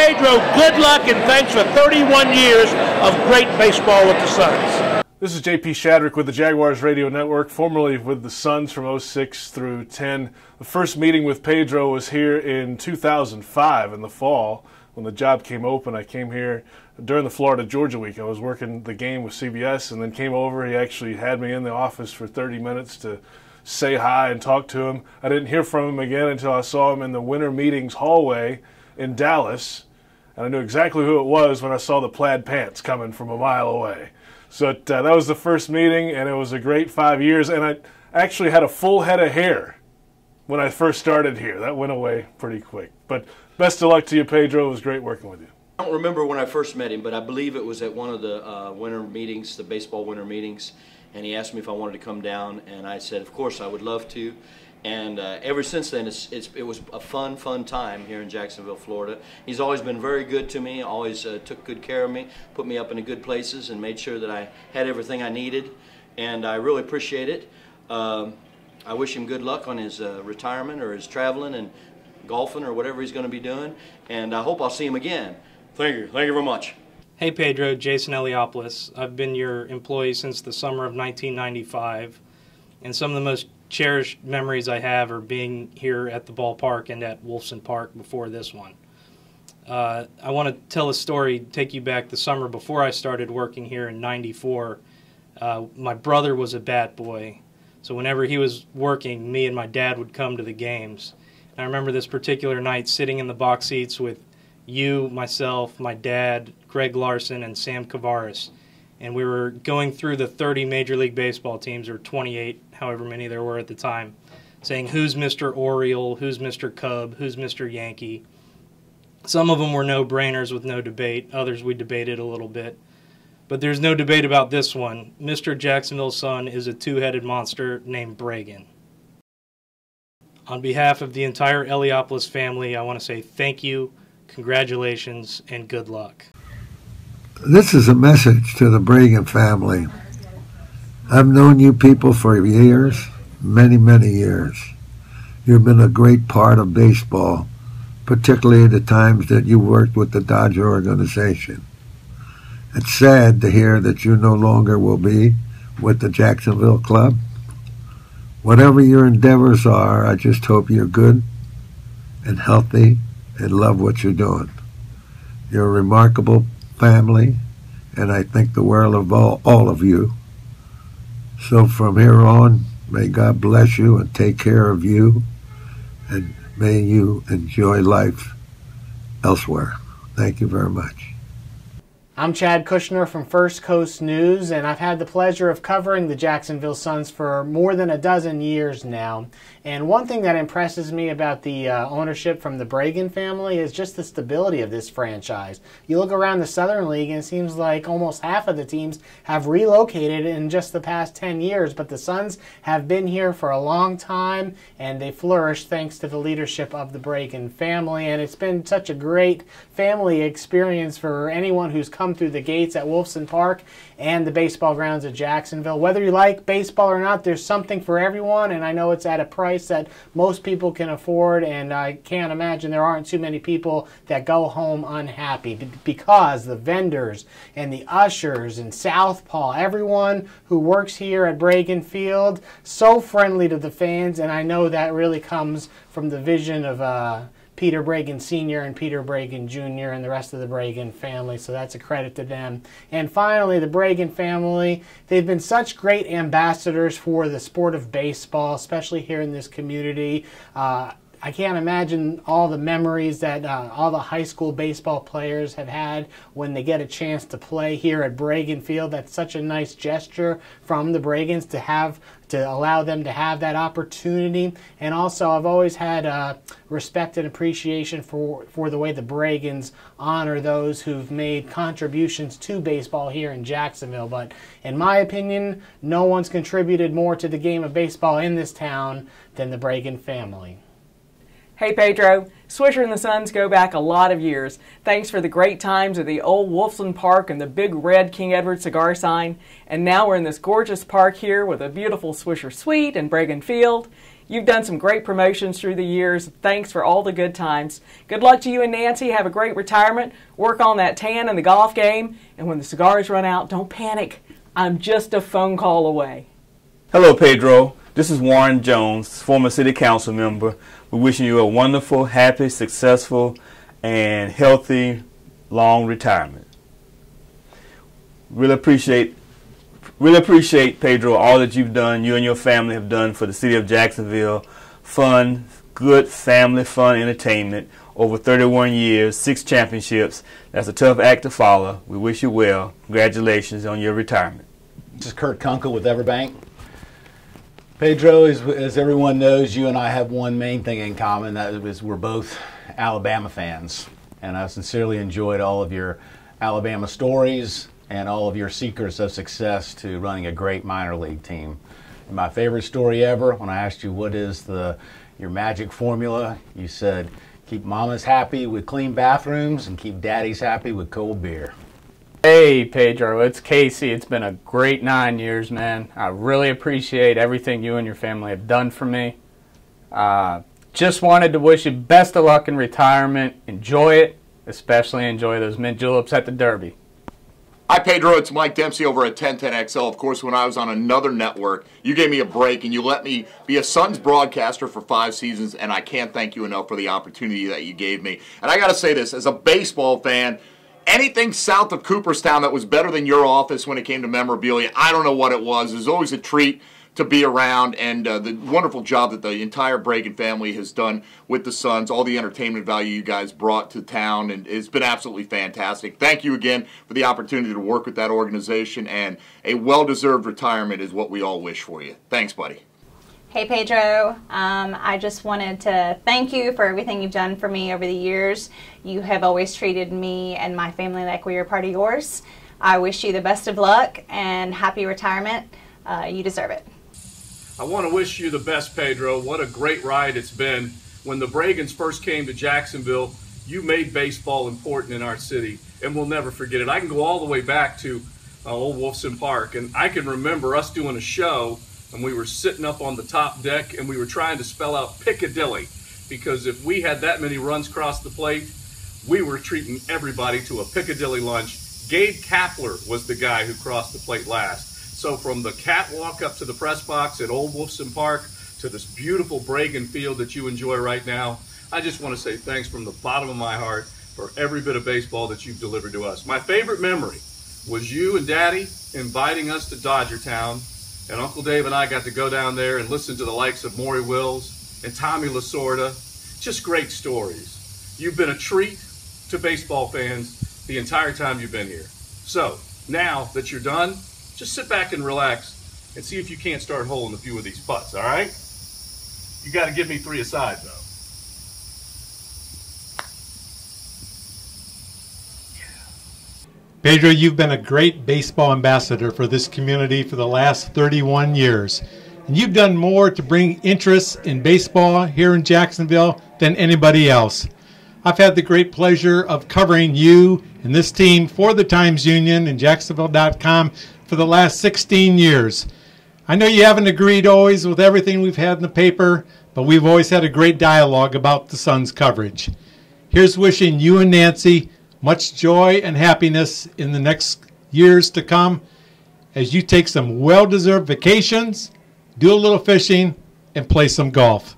Pedro, good luck and thanks for 31 years of great baseball with the Suns. This is J.P. Shadrick with the Jaguars Radio Network, formerly with the Suns from 06 through 10. The first meeting with Pedro was here in 2005 in the fall. When the job came open, I came here during the Florida-Georgia week. I was working the game with CBS and then came over. He actually had me in the office for 30 minutes to say hi and talk to him. I didn't hear from him again until I saw him in the winter meetings hallway in Dallas, and I knew exactly who it was when I saw the plaid pants coming from a mile away. So that was the first meeting, and it was a great 5 years, and I actually had a full head of hair when I first started here. That went away pretty quick. But best of luck to you, Pedro. It was great working with you. I don't remember when I first met him, but I believe it was at one of the winter meetings, the baseball winter meetings, and he asked me if I wanted to come down, and I said, of course, I would love to. And ever since then, it was a fun time here in Jacksonville, Florida. He's always been very good to me, always took good care of me, put me up in the good places, and made sure that I had everything I needed, and I really appreciate it. I wish him good luck on his retirement or his traveling and golfing or whatever he's going to be doing, and I hope I'll see him again. Thank you very much. Hey Pedro, Jason Eliopoulos. I've been your employee since the summer of 1995, and some of the most cherished memories I have are being here at the ballpark and at Wolfson Park before this one. I want to tell a story, take you back the summer before I started working here in '94. My brother was a bat boy, so whenever he was working, me and my dad would come to the games. And I remember this particular night sitting in the box seats with you, myself, my dad, Greg Larson, and Sam Kavaris. And we were going through the 30 Major League Baseball teams, or 28, however many there were at the time, saying who's Mr. Oriole, who's Mr. Cub, who's Mr. Yankee. Some of them were no-brainers with no debate. Others we debated a little bit. But there's no debate about this one. Mr. Jacksonville's son is a two-headed monster named Bragan. On behalf of the entire Eliopoulos family, I want to say thank you, congratulations, and good luck. This is a message to the Bragan family. I've known you people for years, many years. You've been a great part of baseball, particularly the times that you worked with the Dodger organization. It's sad to hear that you no longer will be with the Jacksonville club. Whatever your endeavors are, I just hope you're good and healthy and love what you're doing. You're a remarkable family, and I think the world of all of you. So from here on, may God bless you and take care of you, and may you enjoy life elsewhere. Thank you very much. I'm Chad Kushner from First Coast News, and I've had the pleasure of covering the Jacksonville Suns for more than a dozen years now. And one thing that impresses me about the ownership from the Bragan family is just the stability of this franchise. You look around the Southern League and it seems like almost half of the teams have relocated in just the past 10 years, but the Suns have been here for a long time, and they flourish thanks to the leadership of the Bragan family. And it's been such a great family experience for anyone who's come through the gates at Wolfson Park and the baseball grounds of Jacksonville. Whether you like baseball or not, there's something for everyone, and I know it's at a price that most people can afford, and I can't imagine there aren't too many people that go home unhappy, because the vendors and the ushers and Southpaw, everyone who works here at Bragan Field, so friendly to the fans, and I know that really comes from the vision of Peter Bragan Sr. and Peter Bragan Jr. and the rest of the Bragan family, so that's a credit to them. And finally, the Bragan family, they've been such great ambassadors for the sport of baseball, especially here in this community. I can't imagine all the memories that all the high school baseball players have had when they get a chance to play here at Bragan Field. That's such a nice gesture from the Bragans to allow them to have that opportunity. And also, I've always had respect and appreciation for the way the Bragans honor those who've made contributions to baseball here in Jacksonville. But in my opinion, no one's contributed more to the game of baseball in this town than the Bragan family. Hey Pedro, Swisher and the Sons go back a lot of years. Thanks for the great times at the old Wolfson Park and the big red King Edward cigar sign. And now we're in this gorgeous park here with a beautiful Swisher Suite and Bragan Field. You've done some great promotions through the years. Thanks for all the good times. Good luck to you and Nancy. Have a great retirement. Work on that tan and the golf game. And when the cigars run out, don't panic. I'm just a phone call away. Hello, Pedro. This is Warren Jones, former city council member. We're wishing you a wonderful, happy, successful, and healthy, long retirement. Really appreciate, Pedro, all that you've done, you and your family have done for the city of Jacksonville. Fun, good family fun entertainment. Over 31 years, 6 championships. That's a tough act to follow. We wish you well. Congratulations on your retirement. This is Kurt Kunkel with Everbank. Pedro, as everyone knows, you and I have one main thing in common. That is we're both Alabama fans. And I've sincerely enjoyed all of your Alabama stories and all of your secrets of success to running a great minor league team. And my favorite story ever, when I asked you what is your magic formula, you said, keep mamas happy with clean bathrooms and keep daddies happy with cold beer. Hey Pedro, it's Casey. It's been a great 9 years, man. I really appreciate everything you and your family have done for me. Just wanted to wish you best of luck in retirement. Enjoy it, especially enjoy those mint juleps at the Derby. Hi Pedro, it's Mike Dempsey over at 1010XL. Of course, when I was on another network, you gave me a break and you let me be a Suns broadcaster for 5 seasons, and I can't thank you enough for the opportunity that you gave me. And I got to say this, as a baseball fan, anything south of Cooperstown that was better than your office when it came to memorabilia, I don't know what it was. It was always a treat to be around, and the wonderful job that the entire Bragan family has done with the Suns, all the entertainment value you guys brought to town, and it's been absolutely fantastic. Thank you again for the opportunity to work with that organization, and a well-deserved retirement is what we all wish for you. Thanks, buddy. Hey Pedro, I just wanted to thank you for everything you've done for me over the years. You have always treated me and my family like we are part of yours. I wish you the best of luck and happy retirement. You deserve it. I want to wish you the best, Pedro. What a great ride it's been. When the Bragans first came to Jacksonville, you made baseball important in our city, and we'll never forget it. I can go all the way back to old Wolfson Park, and I can remember us doing a show, and we were sitting up on the top deck, and we were trying to spell out Piccadilly, because if we had that many runs across the plate, we were treating everybody to a Piccadilly lunch. Gabe Kapler was the guy who crossed the plate last. So from the catwalk up to the press box at Old Wolfson Park to this beautiful Bragan Field that you enjoy right now, I just want to say thanks from the bottom of my heart for every bit of baseball that you've delivered to us. My favorite memory was you and Daddy inviting us to Dodgertown, and Uncle Dave and I got to go down there and listen to the likes of Maury Wills and Tommy Lasorda. Just great stories. You've been a treat to baseball fans the entire time you've been here. So now that you're done, just sit back and relax and see if you can't start holing a few of these putts, all right? You got to give me 3 aside, though. Pedro, you've been a great baseball ambassador for this community for the last 31 years. And you've done more to bring interest in baseball here in Jacksonville than anybody else. I've had the great pleasure of covering you and this team for the Times-Union and Jacksonville.com for the last 16 years. I know you haven't agreed always with everything we've had in the paper, but we've always had a great dialogue about the Suns coverage. Here's wishing you and Nancy much joy and happiness in the next years to come as you take some well-deserved vacations, do a little fishing, and play some golf.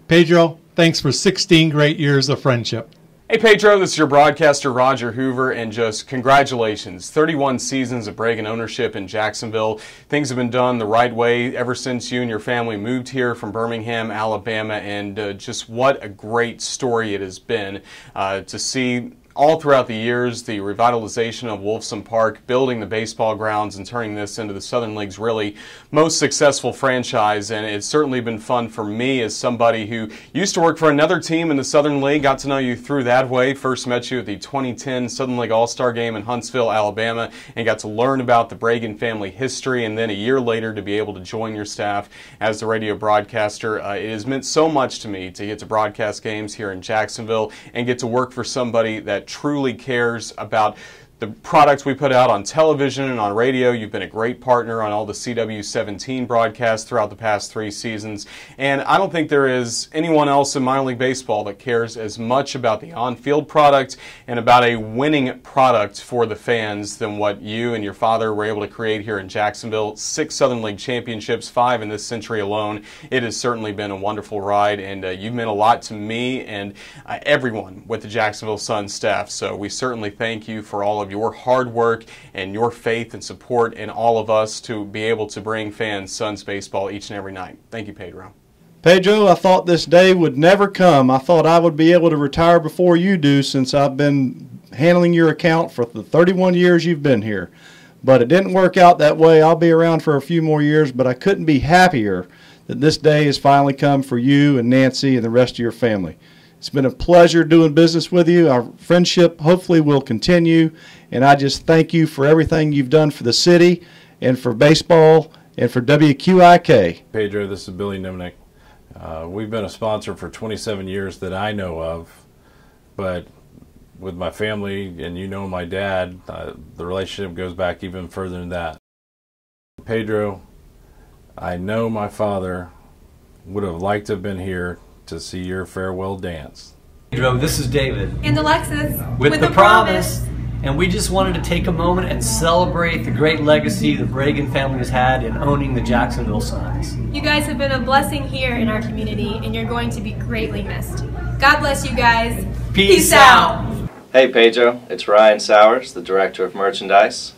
Pedro, thanks for 16 great years of friendship. Hey Pedro, this is your broadcaster Roger Hoover, and just congratulations. 31 seasons of Bragan ownership in Jacksonville. Things have been done the right way ever since you and your family moved here from Birmingham, Alabama, and just what a great story it has been to see all throughout the years, the revitalization of Wolfson Park, building the baseball grounds and turning this into the Southern League's really most successful franchise. And it's certainly been fun for me as somebody who used to work for another team in the Southern League. Got to know you through that way. First met you at the 2010 Southern League All-Star Game in Huntsville, Alabama, and got to learn about the Bragan family history. And then a year later to be able to join your staff as the radio broadcaster. It has meant so much to me to get to broadcast games here in Jacksonville and get to work for somebody that truly cares about the products we put out on television and on radio. You've been a great partner on all the CW17 broadcasts throughout the past 3 seasons. And I don't think there is anyone else in minor league baseball that cares as much about the on-field product and about a winning product for the fans than what you and your father were able to create here in Jacksonville. 6 Southern League championships, 5 in this century alone. It has certainly been a wonderful ride, and you've meant a lot to me and everyone with the Jacksonville Sun staff. So we certainly thank you for all of your hard work and your faith and support in all of us to be able to bring fans Suns baseball each and every night. Thank you, Pedro. Pedro, I thought this day would never come. I thought I would be able to retire before you do, since I've been handling your account for the 31 years you've been here. But it didn't work out that way. I'll be around for a few more years, but I couldn't be happier that this day has finally come for you and Nancy and the rest of your family. It's been a pleasure doing business with you. Our friendship hopefully will continue, and I just thank you for everything you've done for the city and for baseball and for WQIK. Pedro, this is Billy Nimnick. We've been a sponsor for 27 years that I know of, but with my family, and you know my dad, the relationship goes back even further than that. Pedro, I know my father would have liked to have been here to see your farewell dance. Pedro, this is David. And Alexis. With the promise. And we just wanted to take a moment and celebrate the great legacy the Bragan family has had in owning the Jacksonville Suns. You guys have been a blessing here in our community, and you're going to be greatly missed. God bless you guys. Peace out. Hey Pedro, it's Ryan Sowers, the Director of Merchandise.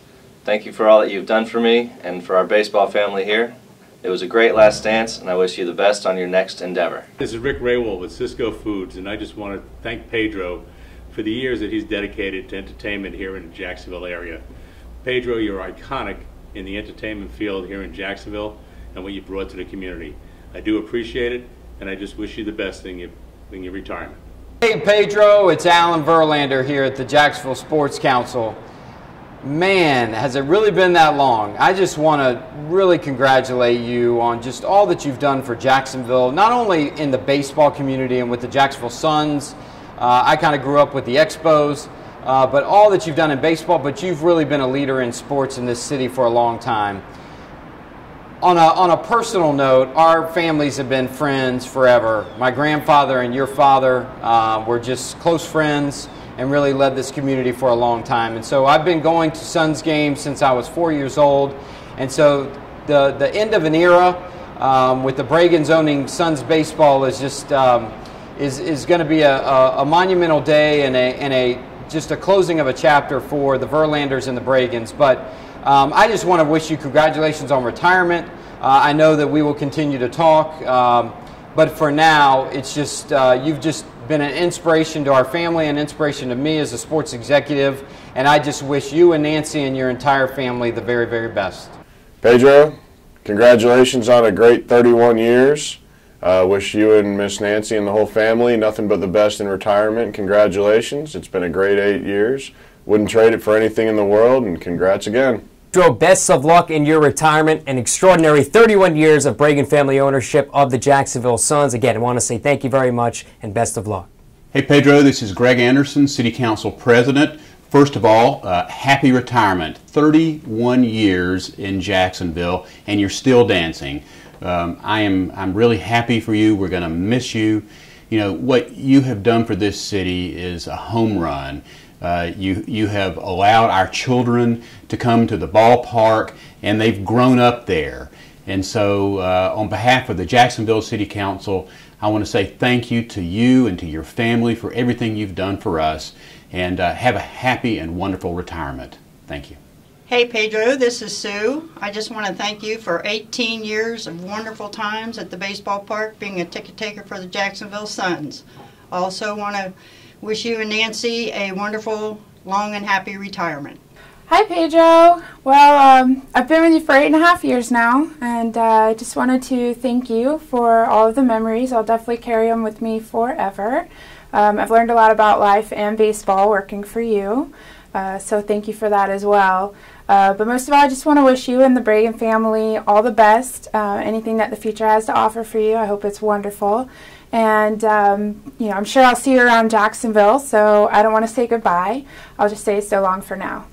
Thank you for all that you've done for me and for our baseball family here. It was a great last dance, and I wish you the best on your next endeavor. This is Rick Raywell with Cisco Foods, and I just want to thank Pedro for the years that he's dedicated to entertainment here in the Jacksonville area. Pedro, you're iconic in the entertainment field here in Jacksonville and what you brought to the community. I do appreciate it, and I just wish you the best in your retirement. Hey Pedro, it's Alan Verlander here at the Jacksonville Sports Council. Man, has it really been that long? I just want to really congratulate you on just all that you've done for Jacksonville, not only in the baseball community and with the Jacksonville Suns. I kind of grew up with the Expos, but all that you've done in baseball, but you've really been a leader in sports in this city for a long time. On a personal note, our families have been friends forever. My grandfather and your father were just close friends and really led this community for a long time. And so I've been going to Suns games since I was 4 years old. And so the end of an era with the Bragans owning Suns baseball is just is going to be a monumental day and just a closing of a chapter for the Verlanders and the Bragans. But I just want to wish you congratulations on retirement. I know that we will continue to talk, but for now, it's just you've just been an inspiration to our family, an inspiration to me as a sports executive, and I just wish you and Nancy and your entire family the very, very best. Pedro, congratulations on a great 31 years. Wish you and Miss Nancy and the whole family nothing but the best in retirement. Congratulations. It's been a great 8 years. Wouldn't trade it for anything in the world, and congrats again. Pedro, best of luck in your retirement. An extraordinary 31 years of Bragan family ownership of the Jacksonville Suns. Again, I want to say thank you very much and best of luck. Hey Pedro, this is Greg Anderson, City Council President. First of all, happy retirement. 31 years in Jacksonville, and you're still dancing. I'm really happy for you. We're going to miss you. You know, what you have done for this city is a home run. You have allowed our children to come to the ballpark, and they've grown up there. And so on behalf of the Jacksonville City Council, I want to say thank you to you and to your family for everything you've done for us, and have a happy and wonderful retirement. Thank you. Hey Pedro, this is Sue. I just want to thank you for 18 years of wonderful times at the baseball park being a ticket taker for the Jacksonville Suns. Also want to wish you and Nancy a wonderful, long and happy retirement. Hi, Pedro. Well, I've been with you for 8.5 years now, and I just wanted to thank you for all of the memories. I'll definitely carry them with me forever. I've learned a lot about life and baseball working for you, so thank you for that as well. But most of all, I just want to wish you and the Bragan family all the best. Anything that the future has to offer for you, I hope it's wonderful. And, you know, I'm sure I'll see you around Jacksonville, so I don't want to say goodbye. I'll just say so long for now.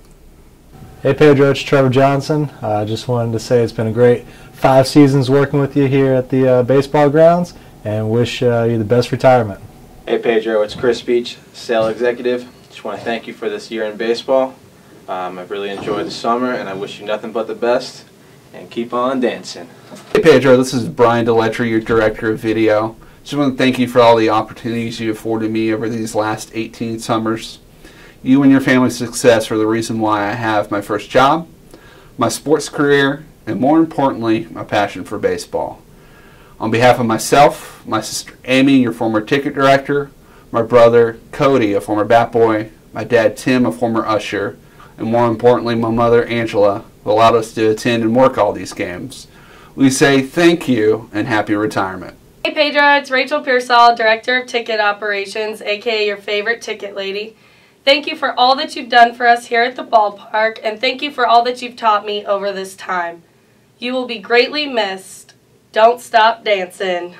Hey Pedro, it's Trevor Johnson. I just wanted to say it's been a great 5 seasons working with you here at the baseball grounds, and wish you the best retirement. Hey Pedro, it's Chris Beach, sales executive. Just want to thank you for this year in baseball. I've really enjoyed the summer, and I wish you nothing but the best, and keep on dancing. Hey Pedro, this is Brian Deletry, your director of video. Just want to thank you for all the opportunities you afforded me over these last 18 summers. You and your family's success are the reason why I have my first job, my sports career, and more importantly, my passion for baseball. On behalf of myself, my sister Amy, your former ticket director, my brother Cody, a former bat boy, my dad Tim, a former usher, and more importantly, my mother Angela, who allowed us to attend and work all these games, we say thank you and happy retirement. Hey Pedro, it's Rachel Pearsall, Director of Ticket Operations, aka your favorite ticket lady. Thank you for all that you've done for us here at the ballpark, and thank you for all that you've taught me over this time. You will be greatly missed. Don't stop dancing.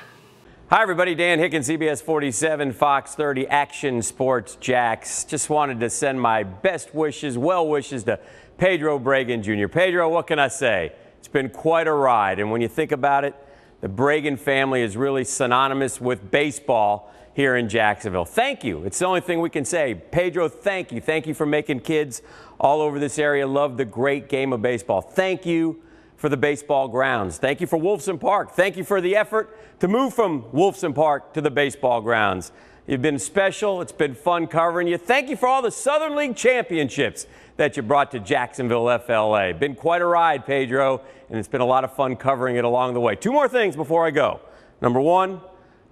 Hi everybody, Dan Hickens, CBS 47, Fox 30, Action Sports Jax. Just wanted to send my best wishes, well wishes to Pedro Bragan Jr. Pedro, what can I say? It's been quite a ride, and when you think about it, the Bragan family is really synonymous with baseball here in Jacksonville. Thank you. It's the only thing we can say. Pedro, thank you. Thank you for making kids all over this area love the great game of baseball. Thank you for the baseball grounds. Thank you for Wolfson Park. Thank you for the effort to move from Wolfson Park to the baseball grounds. You've been special. It's been fun covering you. Thank you for all the Southern League championships that you brought to Jacksonville, FLA. Been quite a ride, Pedro, and it's been a lot of fun covering it along the way. 2 more things before I go. Number 1,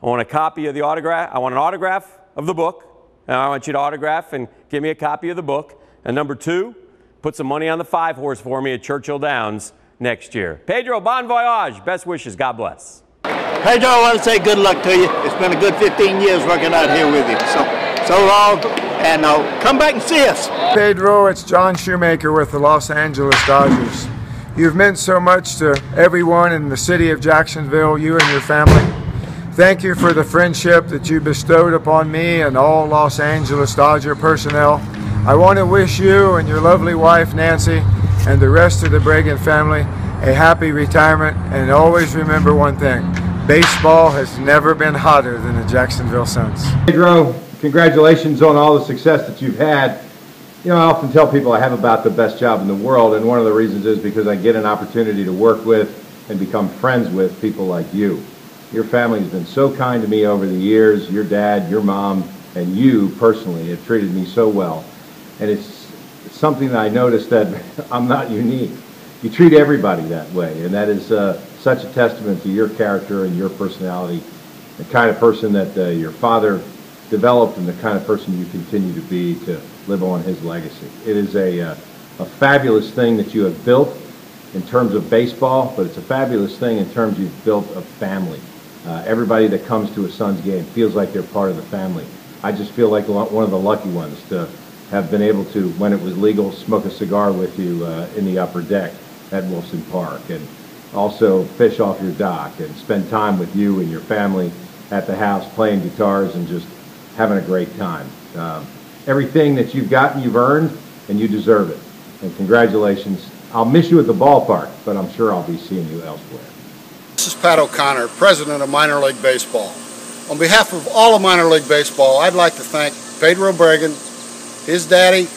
I want a copy of the autograph. I want an autograph of the book. And I want you to autograph and give me a copy of the book. And number 2, put some money on the 5-horse for me at Churchill Downs next year. Pedro, bon voyage. Best wishes. God bless. Pedro, I want to say good luck to you. It's been a good 15 years working out here with you. So long, and come back and see us. Pedro, it's John Shoemaker with the Los Angeles Dodgers. You've meant so much to everyone in the city of Jacksonville, you and your family. Thank you for the friendship that you bestowed upon me and all Los Angeles Dodger personnel. I want to wish you and your lovely wife, Nancy, and the rest of the Bragan family a happy retirement, and always remember one thing: baseball has never been hotter than the Jacksonville Suns. Pedro, congratulations on all the success that you've had. You know, I often tell people I have about the best job in the world, and one of the reasons is because I get an opportunity to work with and become friends with people like you. Your family has been so kind to me over the years. Your dad, your mom, and you personally have treated me so well. And it's something that I noticed that I'm not unique. You treat everybody that way, and that is such a testament to your character and your personality, the kind of person that your father developed and the kind of person you continue to be to live on his legacy. It is a fabulous thing that you have built in terms of baseball, but it's a fabulous thing in terms you've built a family. Everybody that comes to a Suns game feels like they're part of the family. I just feel like one of the lucky ones to have been able to, when it was legal, smoke a cigar with you in the upper deck at Wolfson Park, and also fish off your dock and spend time with you and your family at the house playing guitars and just having a great time. Everything that you've gotten, you've earned, and you deserve it. And congratulations. I'll miss you at the ballpark, but I'm sure I'll be seeing you elsewhere. This is Pat O'Connor, President of Minor League Baseball. On behalf of all of Minor League Baseball, I'd like to thank Pedro Bragan, his daddy,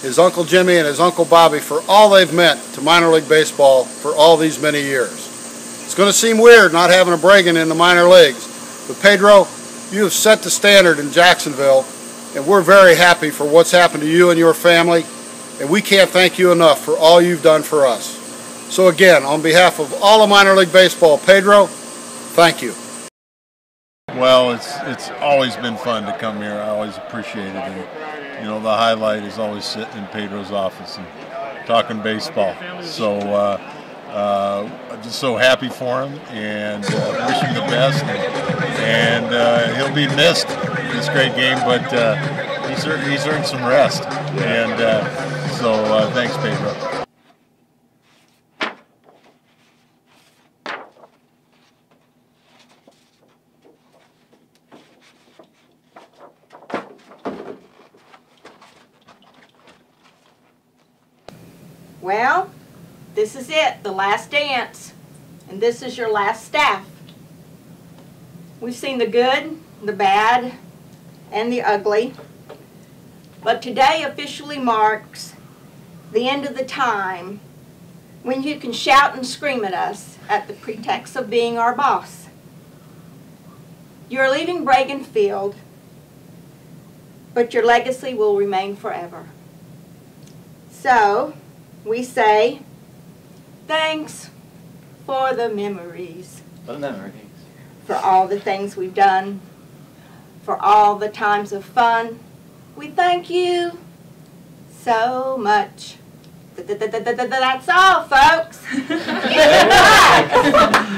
his Uncle Jimmy, and his Uncle Bobby for all they've meant to Minor League Baseball for all these many years. It's going to seem weird not having a Bragan in the minor leagues, but Pedro, you have set the standard in Jacksonville, and we're very happy for what's happened to you and your family, and we can't thank you enough for all you've done for us. So again, on behalf of all of Minor League Baseball, Pedro, thank you. Well, it's always been fun to come here. I always appreciate it. And, you know, the highlight is always sitting in Pedro's office and talking baseball. So I'm just so happy for him and wish him the best. And he'll be missed this great game, but he's earned some rest. And so thanks, Pedro. Well, this is it, the last dance, and this is your last staff. We've seen the good, the bad, and the ugly, but today officially marks the end of the time when you can shout and scream at us at the pretext of being our boss. You're leaving Bragan Field, but your legacy will remain forever. So, we say, thanks for the memories. For the memories. For all the things we've done. For all the times of fun. We thank you so much. That's all, folks. Good night.